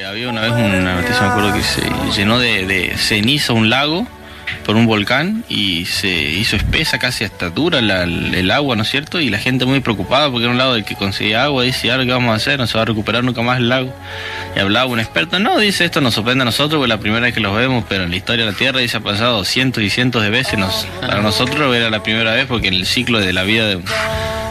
Había una vez una noticia, me acuerdo, que se llenó de ceniza un lago por un volcán y se hizo espesa, casi hasta dura el agua, ¿no es cierto? Y la gente muy preocupada porque era un lago del que conseguía agua, dice, ¿ahora qué vamos a hacer? ¿No se va a recuperar nunca más el lago? Y hablaba un experto, no, dice, esto nos sorprende a nosotros porque es la primera vez que los vemos, pero en la historia de la Tierra, dice, ha pasado cientos y cientos de veces, para nosotros era la primera vez porque en el ciclo de la vida de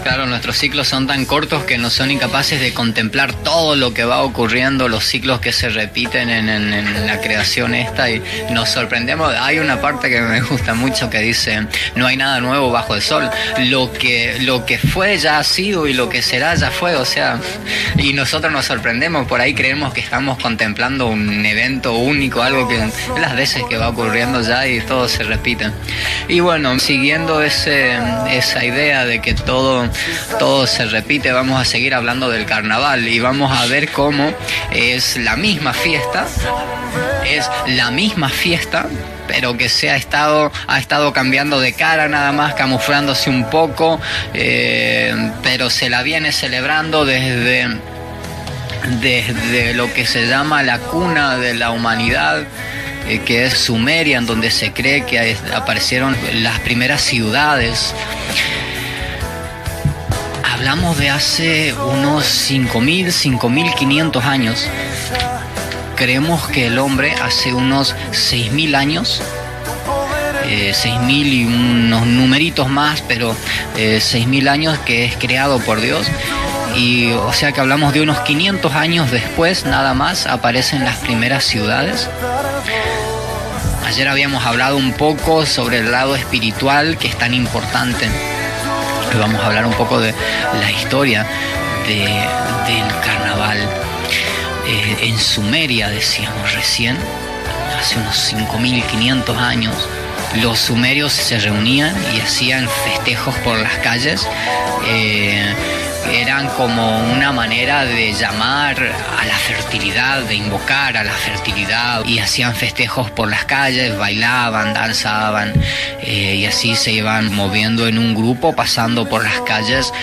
Claro, nuestros ciclos son tan cortos que no son incapaces de contemplar todo lo que va ocurriendo, los ciclos que se repiten en la creación esta, y nos sorprendemos. Hay una parte que me gusta mucho que dice, no hay nada nuevo bajo el sol, lo que fue ya ha sido y lo que será ya fue, o sea, y nosotros nos sorprendemos, por ahí creemos que estamos contemplando un evento único, algo que las veces que va ocurriendo ya y todo se repite. Y bueno, siguiendo esa idea de que todo se repite, vamos a seguir hablando del carnaval y vamos a ver cómo es la misma fiesta, pero que ha estado cambiando de cara nada más, camuflándose un poco, pero se la viene celebrando desde lo que se llama la cuna de la humanidad, que es Sumeria, en donde se cree que aparecieron las primeras ciudades. Hablamos de hace unos 5.000, 5.500 años. Creemos que el hombre hace unos 6.000 años, 6.000 y unos numeritos más, pero 6.000 años que es creado por Dios. Y o sea que hablamos de unos 500 años después, nada más, aparecen las primeras ciudades. Ayer habíamos hablado un poco sobre el lado espiritual, que es tan importante. Hoy vamos a hablar un poco de la historia del carnaval. En Sumeria, decíamos recién, hace unos 5.500 años, los sumerios se reunían y hacían festejos por las calles. Eran como una manera de llamar a la fertilidad, de invocar a la fertilidad, y hacían festejos por las calles, bailaban, danzaban, y así se iban moviendo en un grupo, pasando por las calles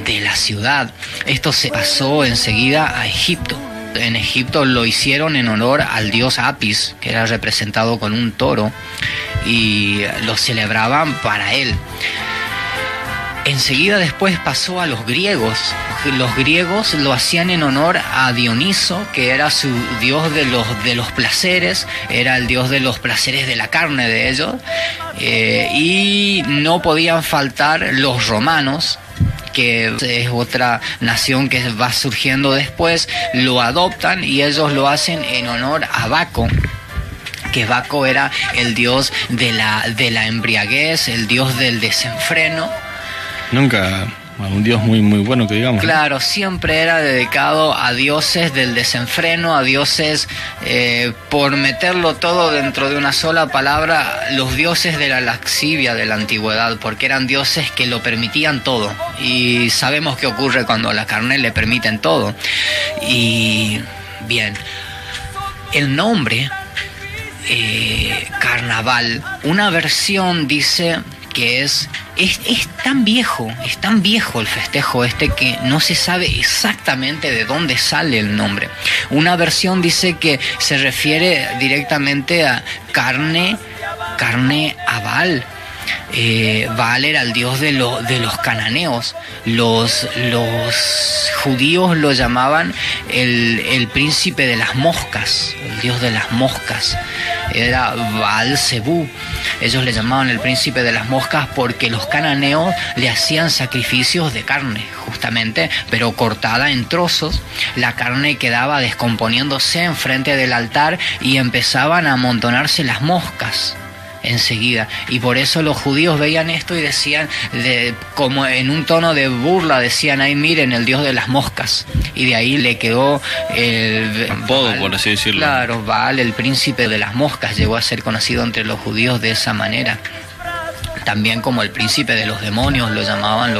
de la ciudad. Esto se pasó enseguida a Egipto. En Egipto lo hicieron en honor al dios Apis, que era representado con un toro, y lo celebraban para él. Enseguida después pasó a los griegos. Los griegos lo hacían en honor a Dioniso, que era su dios de los placeres, era el dios de los placeres de la carne de ellos. Y no podían faltar los romanos, que es otra nación que va surgiendo después, lo adoptan y ellos lo hacen en honor a Baco, que Baco era el dios de la embriaguez, el dios del desenfreno. Nunca un dios muy muy bueno, que digamos. Claro, siempre era dedicado a dioses del desenfreno, a dioses, por meterlo todo dentro de una sola palabra, los dioses de la laxivia de la antigüedad, porque eran dioses que lo permitían todo. Y sabemos qué ocurre cuando a la carne le permiten todo. Y bien, el nombre carnaval, una versión dice que es tan viejo el festejo que no se sabe exactamente de dónde sale el nombre. Una versión dice que se refiere directamente a carne a Baal. Baal era el dios de los cananeos. Los judíos lo llamaban el príncipe de las moscas, el dios de las moscas. Era Baal Zebú. Ellos le llamaban el príncipe de las moscas porque los cananeos le hacían sacrificios de carne, justamente, pero cortada en trozos. La carne quedaba descomponiéndose enfrente del altar y empezaban a amontonarse las moscas enseguida, y por eso los judíos veían esto y decían, como en un tono de burla, decían, ay, miren, el dios de las moscas, y de ahí le quedó el apodo, Baal, por así decirlo. Claro, Baal, el príncipe de las moscas, llegó a ser conocido entre los judíos de esa manera. También como el príncipe de los demonios lo llamaban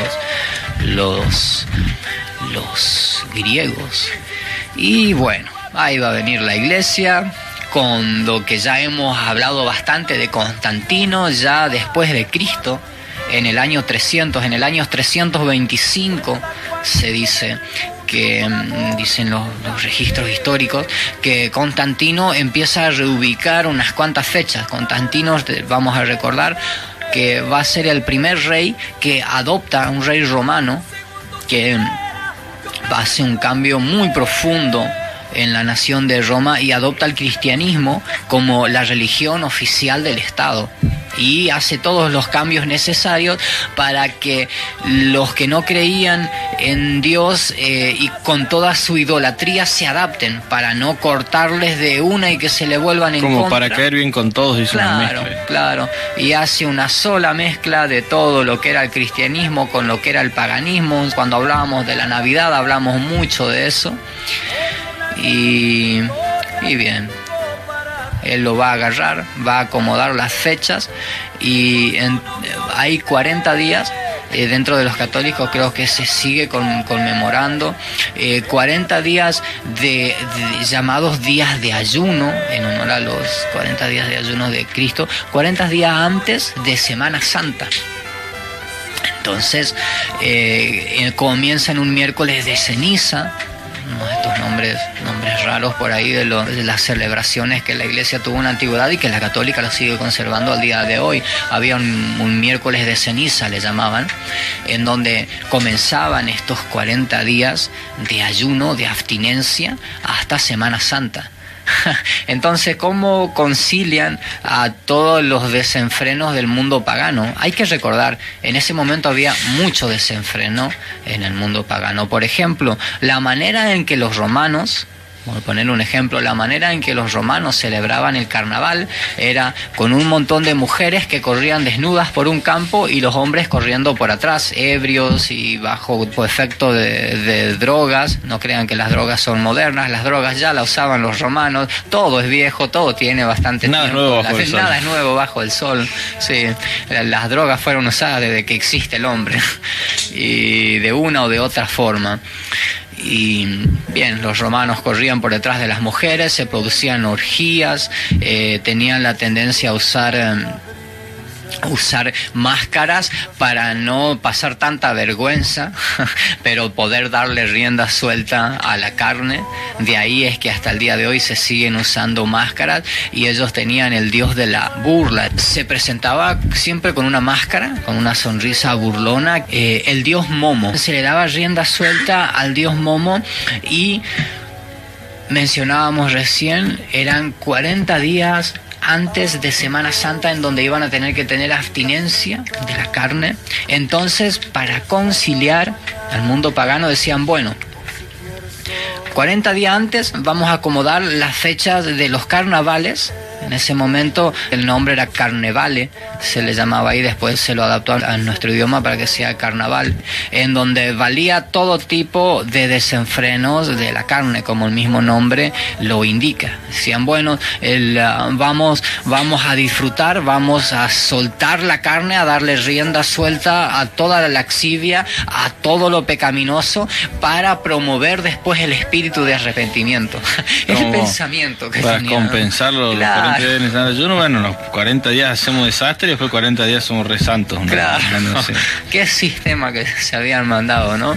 los griegos. Y bueno, ahí va a venir la iglesia, con lo que ya hemos hablado bastante de Constantino, ya después de Cristo, en el año 300, en el año 325 se dice que dicen los registros históricos, que Constantino empieza a reubicar unas cuantas fechas. Constantino, vamos a recordar, que va a ser el primer rey que adopta, un rey romano, que hace un cambio muy profundo en la nación de Roma y adopta el cristianismo como la religión oficial del Estado. Y hace todos los cambios necesarios para que los que no creían en Dios y con toda su idolatría se adapten, para no cortarles de una y que se le vuelvan en contra. Como para caer bien con todos, hizo una mezcla. Claro, y hace una sola mezcla de todo lo que era el cristianismo con lo que era el paganismo. Cuando hablábamos de la Navidad hablamos mucho de eso. Y bien, él lo va a agarrar, va a acomodar las fechas y hay 40 días, dentro de los católicos creo que se sigue conmemorando, 40 días de llamados días de ayuno, en honor a los 40 días de ayuno de Cristo, 40 días antes de Semana Santa. Entonces comienza en un miércoles de ceniza, estos nombres raros por ahí de las celebraciones que la iglesia tuvo en la antigüedad y que la católica lo sigue conservando al día de hoy. Había un miércoles de ceniza, le llamaban, en donde comenzaban estos 40 días de ayuno, de abstinencia, hasta Semana Santa. Entonces, ¿cómo concilian a todos los desenfrenos del mundo pagano? Hay que recordar, en ese momento había mucho desenfreno en el mundo pagano. Por ejemplo, la manera en que los romanos, por poner un ejemplo, la manera en que los romanos celebraban el carnaval era con un montón de mujeres que corrían desnudas por un campo y los hombres corriendo por atrás, ebrios y bajo efecto de drogas. No crean que las drogas son modernas, las drogas ya las usaban los romanos, todo es viejo, todo tiene bastante tiempo. Nada es nuevo bajo el sol. Sí, las drogas fueron usadas desde que existe el hombre y de una o de otra forma. Y bien, los romanos corrían por detrás de las mujeres, se producían orgías, tenían la tendencia a usar máscaras para no pasar tanta vergüenza, pero poder darle rienda suelta a la carne. De ahí es que hasta el día de hoy se siguen usando máscaras, y ellos tenían el dios de la burla. Se presentaba siempre con una máscara, con una sonrisa burlona, el dios Momo. Se le daba rienda suelta al dios Momo y mencionábamos recién, eran 40 días antes de Semana Santa en donde iban a tener que tener abstinencia de la carne. Entonces, para conciliar al mundo pagano, decían, bueno, 40 días antes vamos a acomodar las fechas de los carnavales. En ese momento el nombre era Carnevale, se le llamaba ahí, después se lo adaptó a nuestro idioma para que sea carnaval, en donde valía todo tipo de desenfrenos de la carne, como el mismo nombre lo indica. Decían, bueno, vamos a disfrutar, vamos a soltar la carne, a darle rienda suelta a toda la laxivia, a todo lo pecaminoso, para promover después el espíritu de arrepentimiento. El pensamiento que para tenía, compensarlo. Claro. Bueno, los 40 días hacemos desastre y después 40 días somos re santos. Claro. No sé. Qué sistema que se habían mandado, ¿no?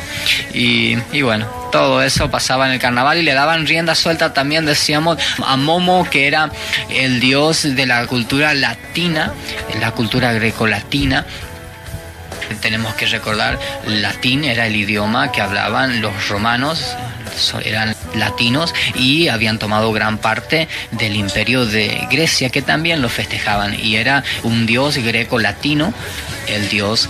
Y bueno, todo eso pasaba en el carnaval y le daban rienda suelta también, decíamos, a Momo, que era el dios de la cultura latina, la cultura grecolatina. Tenemos que recordar, latín era el idioma que hablaban los romanos, eran latinos y habían tomado gran parte del imperio de Grecia, que también lo festejaban, y era un dios greco-latino, el dios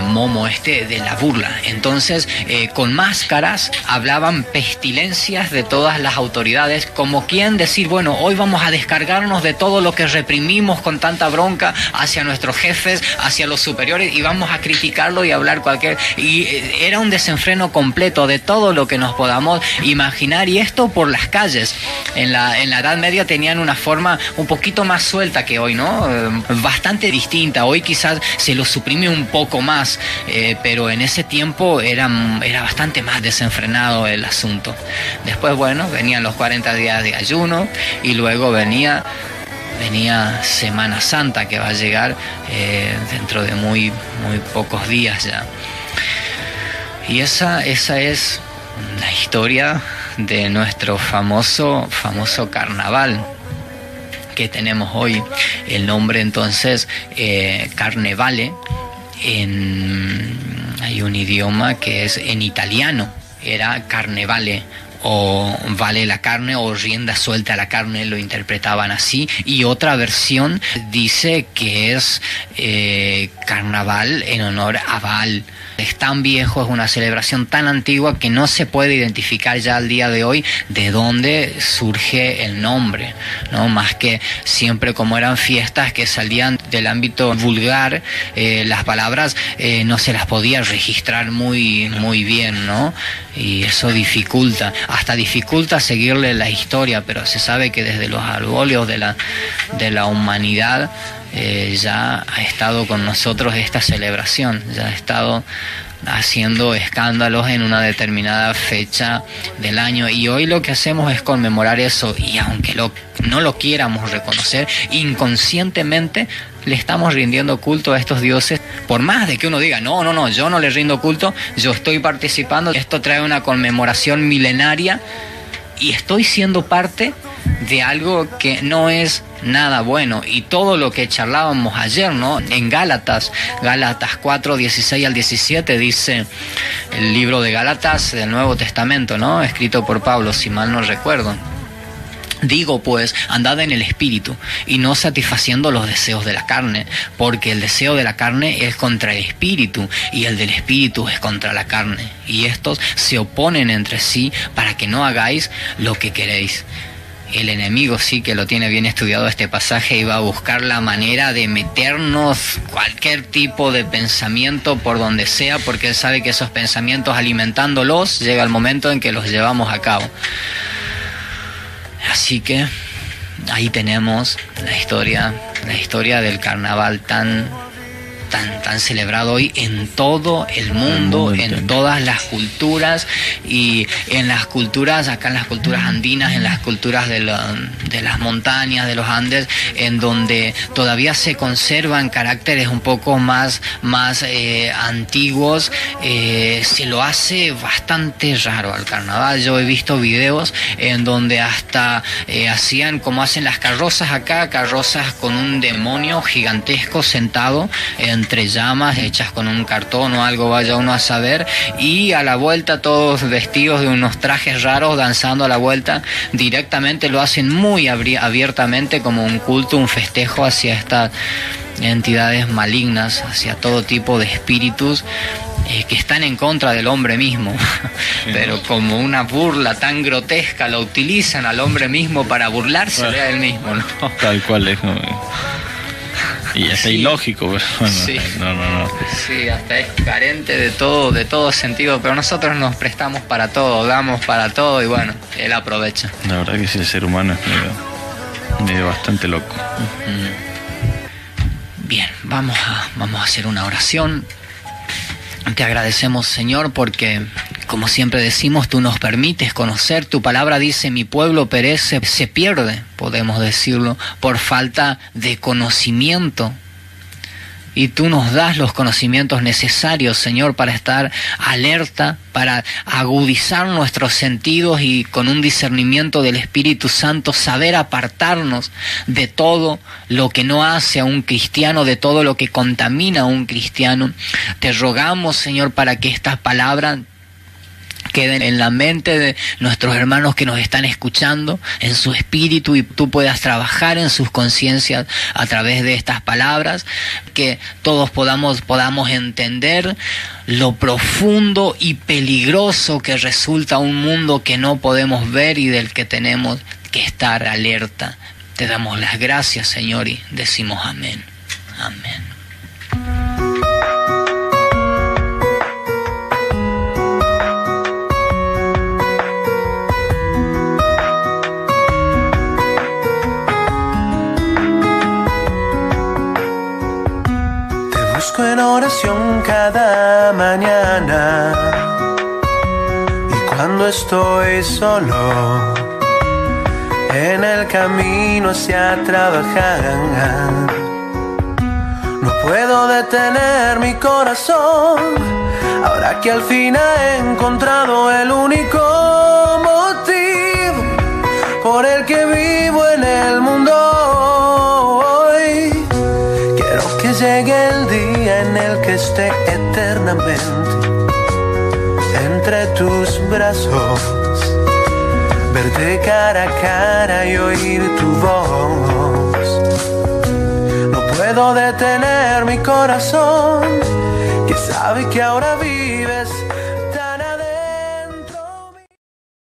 Momo de la burla. Entonces, con máscaras hablaban pestilencias de todas las autoridades, como quien decir, bueno, hoy vamos a descargarnos de todo lo que reprimimos con tanta bronca hacia nuestros jefes, hacia los superiores, y vamos a criticarlo y hablar y era un desenfreno completo de todo lo que nos podamos imaginar, y esto por las calles. En la Edad Media tenían una forma un poquito más suelta que hoy, ¿no? Bastante distinta. Hoy quizás se lo suprime un poco más, pero en ese tiempo era bastante más desenfrenado el asunto. Después, bueno, venían los 40 días de ayuno y luego venía Semana Santa, que va a llegar dentro de muy, muy pocos días ya. Y esa es la historia de nuestro famoso carnaval que tenemos hoy. El nombre entonces, Carnevale, hay un idioma que es en italiano, era Carnevale, o vale la carne, o rienda suelta a la carne, lo interpretaban así. Y otra versión dice que es carnaval en honor a Baal. Es tan viejo, es una celebración tan antigua que no se puede identificar ya al día de hoy de dónde surge el nombre, ¿no? Más que siempre, como eran fiestas que salían del ámbito vulgar, las palabras no se las podía registrar muy bien, ¿no? Y eso hasta dificulta seguirle la historia, pero se sabe que desde los albóleos de la humanidad ya ha estado con nosotros esta celebración, ya ha estado haciendo escándalos en una determinada fecha del año, y hoy lo que hacemos es conmemorar eso, y aunque no lo quieramos reconocer, inconscientemente le estamos rindiendo culto a estos dioses. Por más de que uno diga, no, yo no le rindo culto, yo estoy participando, esto trae una conmemoración milenaria y estoy siendo parte de algo que no es nada bueno. Y todo lo que charlábamos ayer, ¿no? En Gálatas 4, 16 al 17 dice el libro de Gálatas del Nuevo Testamento, ¿no? Escrito por Pablo, si mal no recuerdo. Digo pues, andad en el Espíritu, y no satisfaciendo los deseos de la carne, porque el deseo de la carne es contra el Espíritu, y el del Espíritu es contra la carne, y estos se oponen entre sí para que no hagáis lo que queréis. El enemigo sí que lo tiene bien estudiado este pasaje y va a buscar la manera de meternos cualquier tipo de pensamiento por donde sea, porque él sabe que esos pensamientos, alimentándolos, llega el momento en que los llevamos a cabo. Así que ahí tenemos la historia del carnaval tan celebrado hoy en todo el mundo, en todas las culturas, y en las culturas, acá en las culturas andinas, en las culturas de las montañas, de los Andes, en donde todavía se conservan caracteres un poco más antiguos, se lo hace bastante raro al carnaval. Yo he visto videos en donde hasta hacían como hacen las carrozas acá, carrozas con un demonio gigantesco sentado entre llamas, hechas con un cartón o algo, vaya uno a saber, y a la vuelta todos vestidos de unos trajes raros, danzando a la vuelta. Directamente lo hacen muy abiertamente, como un culto, un festejo hacia estas entidades malignas, hacia todo tipo de espíritus que están en contra del hombre mismo. Pero como una burla tan grotesca, lo utilizan al hombre mismo para burlarse de él mismo, ¿no? Tal cual es, ¿no? Y es ilógico, pero bueno, sí. No. Sí, hasta es carente de todo sentido, pero nosotros nos prestamos para todo, damos para todo, y bueno, él aprovecha. La verdad que sí, el ser humano es medio bastante loco. Bien, vamos a hacer una oración. Te agradecemos, Señor, porque, como siempre decimos, tú nos permites conocer. Tu palabra dice, mi pueblo perece, se pierde, podemos decirlo, por falta de conocimiento. Y tú nos das los conocimientos necesarios, Señor, para estar alerta, para agudizar nuestros sentidos y con un discernimiento del Espíritu Santo saber apartarnos de todo lo que no hace a un cristiano, de todo lo que contamina a un cristiano. Te rogamos, Señor, para que estas palabras queden en la mente de nuestros hermanos que nos están escuchando, en su espíritu, y tú puedas trabajar en sus conciencias a través de estas palabras, que todos podamos entender lo profundo y peligroso que resulta un mundo que no podemos ver y del que tenemos que estar alerta. Te damos las gracias, Señor, y decimos amén. Amén. En oración cada mañana, y cuando estoy solo en el camino hacia trabajar, No puedo detener mi corazón, ahora que al fin he encontrado el único motivo por el que vivo en el mundo hoy. Quiero que llegue el día en el que esté eternamente entre tus brazos, verte cara a cara y oír tu voz. No puedo detener mi corazón, que sabe que ahora vives